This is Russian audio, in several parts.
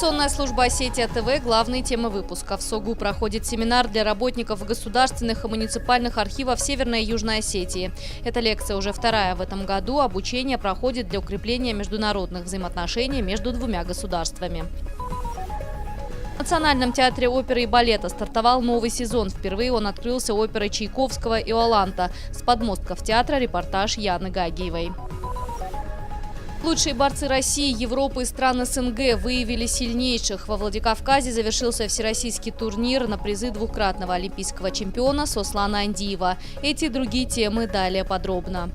Информационная служба «Осетия ТВ» – главные темы выпуска. В СОГУ проходит семинар для работников государственных и муниципальных архивов Северной и Южной Осетии. Эта лекция уже вторая в этом году. Обучение проходит для укрепления международных взаимоотношений между двумя государствами. В Национальном театре оперы и балета стартовал новый сезон. Впервые он открылся оперой Чайковского «Иоланта». С подмостков театра репортаж Яны Гагиевой. Лучшие борцы России, Европы и стран СНГ выявили сильнейших. Во Владикавказе завершился всероссийский турнир на призы двукратного олимпийского чемпиона Сослана Андиева. Эти и другие темы далее подробно.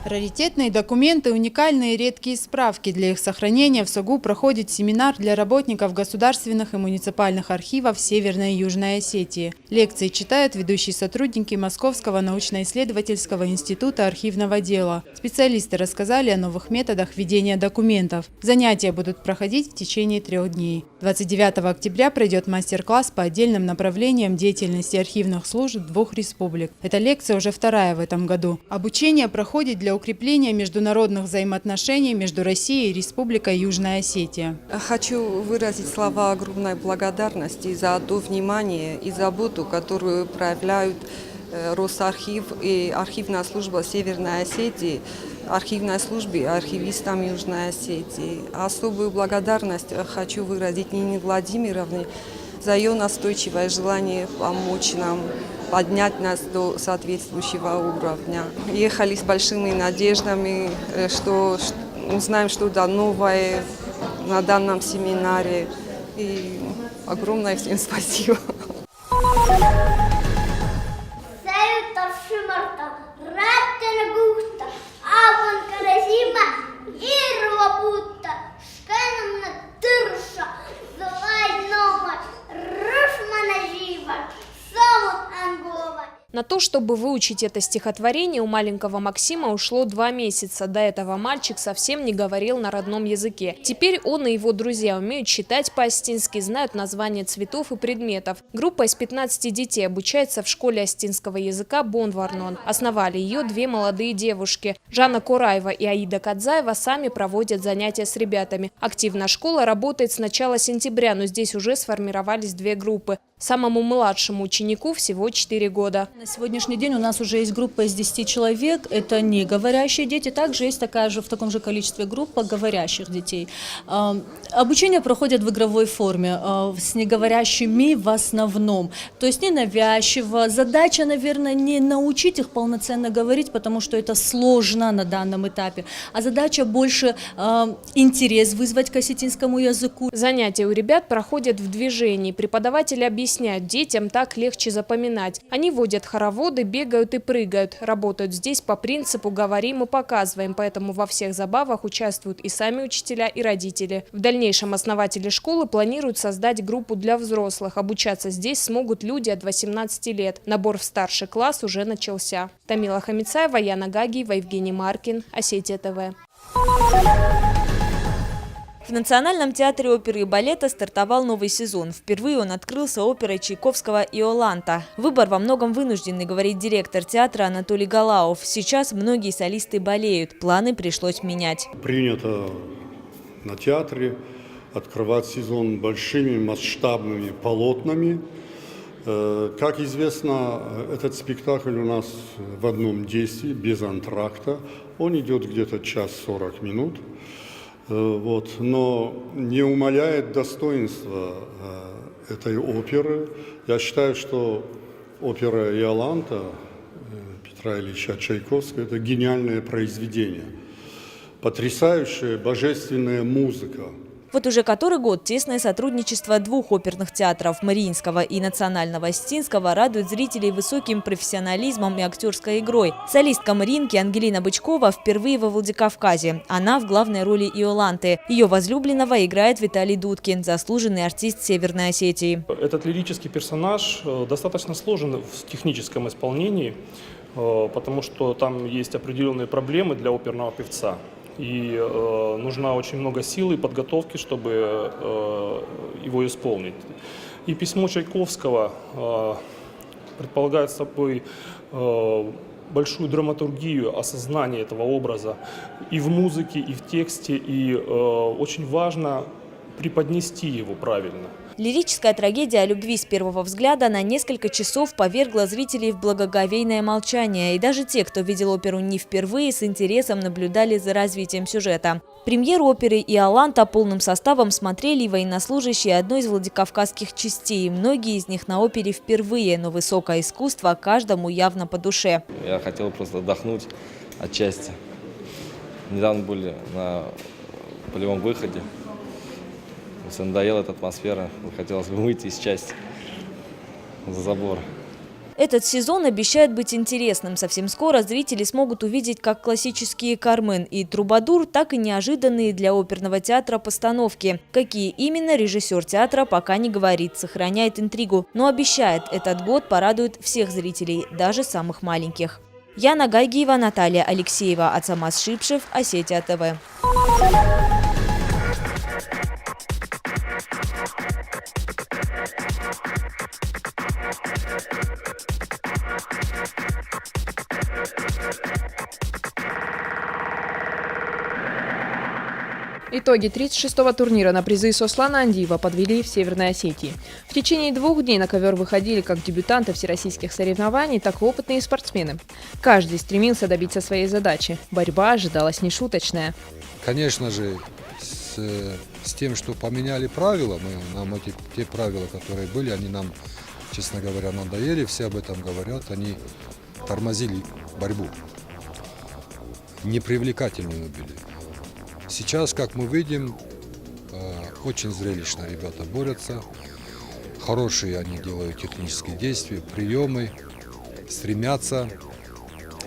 Раритетные документы, уникальные и редкие справки. Для их сохранения в СОГУ проходит семинар для работников государственных и муниципальных архивов Северной и Южной Осетии. Лекции читают ведущие сотрудники Московского научно-исследовательского института архивного дела. Специалисты рассказали о новых методах ведения документов. Занятия будут проходить в течение 3 дней. 29 октября пройдет мастер-класс по отдельным направлениям деятельности архивных служб 2 республик. Эта лекция уже вторая в этом году. Обучение проходит для укрепления международных взаимоотношений между Россией и Республикой Южная Осетия. Хочу выразить слова огромной благодарности за то внимание и заботу, которую проявляют Росархив и архивная служба Северной Осетии, архивной службе и архивистам Южной Осетии. Особую благодарность хочу выразить Нине Владимировне за ее настойчивое желание помочь нам, поднять нас до соответствующего уровня. Ехали с большими надеждами, что узнаем что-то новое на данном семинаре. И огромное всем спасибо. На то, чтобы выучить это стихотворение, у маленького Максима ушло 2 месяца. До этого мальчик совсем не говорил на родном языке. Теперь он и его друзья умеют читать по-остински, знают названия цветов и предметов. Группа из 15 детей обучается в школе остинского языка Бонварнон. Основали ее 2 молодые девушки. Жанна Кураева и Аида Кадзаева сами проводят занятия с ребятами. Активно школа работает с начала сентября, но здесь уже сформировались 2 группы. Самому младшему ученику всего 4 года. На сегодняшний день у нас уже есть группа из 10 человек. Это не говорящие дети. Также есть в таком же количестве группа говорящих детей. Обучение проходит в игровой форме, с неговорящими в основном. То есть ненавязчиво. Задача, наверное, не научить их полноценно говорить, потому что это сложно на данном этапе. А задача больше интерес вызвать к осетинскому языку. Занятия у ребят проходят в движении. Преподаватели объясняют детям, так легче запоминать. Они водят хороводы, бегают и прыгают. Работают здесь по принципу «говорим и показываем», поэтому во всех забавах участвуют и сами учителя, и родители. В дальнейшем основатели школы планируют создать группу для взрослых. Обучаться здесь смогут люди от 18 лет. Набор в старший класс уже начался. Тамила Хамицаева, Яна Гагиева, Евгений Маркин, Осетия ТВ. В Национальном театре оперы и балета стартовал новый сезон. Впервые он открылся оперой Чайковского «Иоланта». Выбор во многом вынужденный, говорит директор театра Анатолий Галауов. Сейчас многие солисты болеют, планы пришлось менять. Принято на театре открывать сезон большими масштабными полотнами. Как известно, этот спектакль у нас в одном действии, без антракта. Он идет где-то 1:40 минут. Но не умаляет достоинства этой оперы. Я считаю, что опера «Иоланта» Петра Ильича Чайковского – это гениальное произведение. Потрясающая божественная музыка. Вот уже который год тесное сотрудничество 2 оперных театров – Мариинского и Национального Остинского – радует зрителей высоким профессионализмом и актерской игрой. Солистка Мариинки Ангелина Бычкова впервые во Владикавказе. Она в главной роли Иоланты. Ее возлюбленного играет Виталий Дудкин, заслуженный артист Северной Осетии. Этот лирический персонаж достаточно сложен в техническом исполнении, потому что там есть определенные проблемы для оперного певца. И нужна очень много сил и подготовки, чтобы его исполнить. И письмо Чайковского предполагает собой большую драматургию, осознание этого образа и в музыке, и в тексте, и очень важно преподнести его правильно. Лирическая трагедия о любви с первого взгляда на несколько часов повергла зрителей в благоговейное молчание. И даже те, кто видел оперу не впервые, с интересом наблюдали за развитием сюжета. Премьеру оперы «Иоланта» полным составом смотрели и военнослужащие одной из владикавказских частей. Многие из них на опере впервые, но высокое искусство каждому явно по душе. Я хотел просто отдохнуть отчасти. Недавно были на полевом выходе. Все надоела эта атмосфера, хотелось бы выйти из части за забор. Этот сезон обещает быть интересным. Совсем скоро зрители смогут увидеть как классические «Кармен» и «Трубадур», так и неожиданные для оперного театра постановки. Какие именно, режиссер театра пока не говорит, сохраняет интригу. Но обещает, этот год порадует всех зрителей, даже самых маленьких. Яна Гайгиева, Наталья Алексеева, Ацамаз Шипшев, Осетия ТВ. Итоги 36-го турнира на призы Сослана Андиева подвели в Северной Осетии. В течение 2 дней на ковер выходили как дебютанты всероссийских соревнований, так и опытные спортсмены. Каждый стремился добиться своей задачи. Борьба ожидалась нешуточная. Конечно же, с тем, что поменяли правила, нам те правила, которые были, они нам, честно говоря, надоели, все об этом говорят, они тормозили борьбу. Непривлекательными были. Сейчас, как мы видим, очень зрелищно ребята борются, хорошие они делают технические действия, приемы, стремятся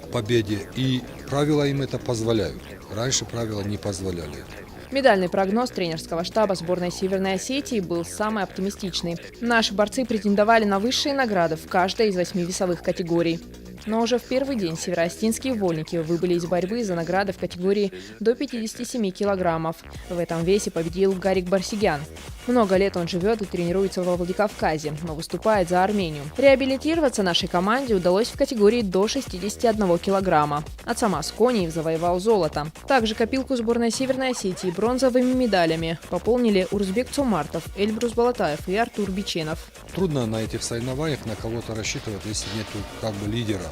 к победе, и правила им это позволяют. Раньше правила не позволяли это. Медальный прогноз тренерского штаба сборной Северной Осетии был самый оптимистичный. Наши борцы претендовали на высшие награды в каждой из 8 весовых категорий. Но уже в первый день североостинские вольники выбыли из борьбы за награды в категории до 57 килограммов. В этом весе победил Гарик Барсигян. Много лет он живет и тренируется во Владикавказе, но выступает за Армению. Реабилитироваться нашей команде удалось в категории до 61 килограмма. Ацамаз Конеев завоевал золото. Также копилку сборной Северной Осетии бронзовыми медалями пополнили Урзбек Цумартов, Эльбрус Балатаев и Артур Биченов. Трудно на этих соревнованиях на кого-то рассчитывать, если нет лидера.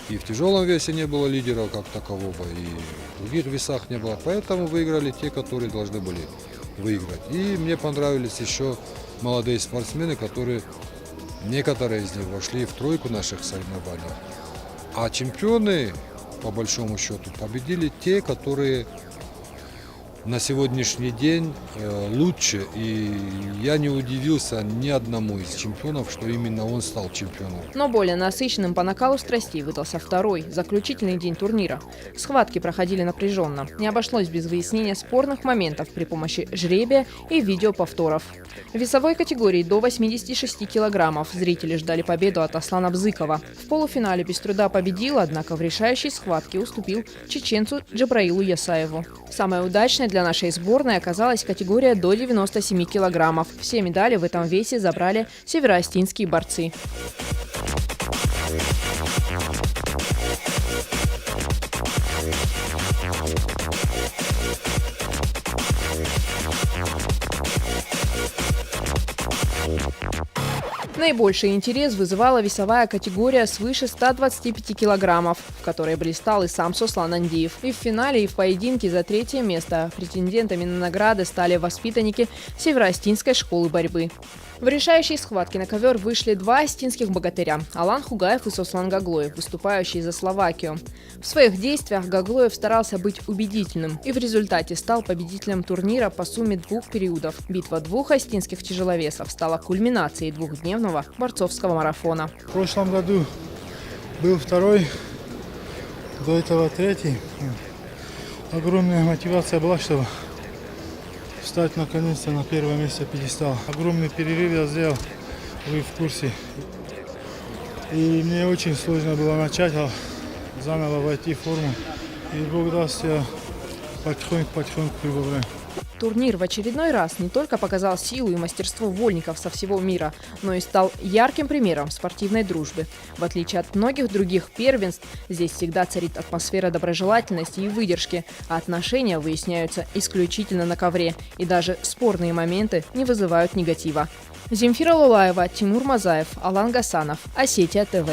И в тяжелом весе не было лидера как такового, и в других весах не было. Поэтому выиграли те, которые должны были выиграть. И мне понравились еще молодые спортсмены, некоторые из них вошли в тройку наших соревнований. А чемпионы, по большому счету, победили те, которые на сегодняшний день лучше. И я не удивился ни одному из чемпионов, что именно он стал чемпионом. Но более насыщенным по накалу страстей выдался второй, заключительный день турнира. Схватки проходили напряженно. Не обошлось без выяснения спорных моментов при помощи жребия и видеоповторов. В весовой категории до 86 килограммов зрители ждали победу от Аслана Бзыкова. В полуфинале без труда победил, однако в решающей схватке уступил чеченцу Джабраилу Ясаеву. Самая удачная для нашей сборной оказалась категория до 97 килограммов. Все медали в этом весе забрали североостинские борцы. Наибольший интерес вызывала весовая категория свыше 125 килограммов, в которой блистал и сам Сослан Андиев. И в финале, и в поединке за 3-е место претендентами на награды стали воспитанники Североостинской школы борьбы. В решающей схватке на ковер вышли 2 остинских богатыря – Алан Хугаев и Сослан Гаглоев, выступающие за Словакию. В своих действиях Гаглоев старался быть убедительным и в результате стал победителем турнира по сумме 2 периодов. Битва 2 остинских тяжеловесов стала кульминацией 2-дневного борцовского марафона. В прошлом году был 2-й, до этого 3-й. Огромная мотивация была, чтобы встать наконец-то на первое место пьедестала. Огромный перерыв я сделал, вы в курсе. И мне очень сложно было начать, заново войти в форму. И Бог даст, я потихоньку прибавляю. Турнир в очередной раз не только показал силу и мастерство вольников со всего мира, но и стал ярким примером спортивной дружбы. В отличие от многих других первенств, здесь всегда царит атмосфера доброжелательности и выдержки, а отношения выясняются исключительно на ковре, и даже спорные моменты не вызывают негатива. Земфира Лулаева, Тимур Мазаев, Алан Гасанов, Осетия ТВ.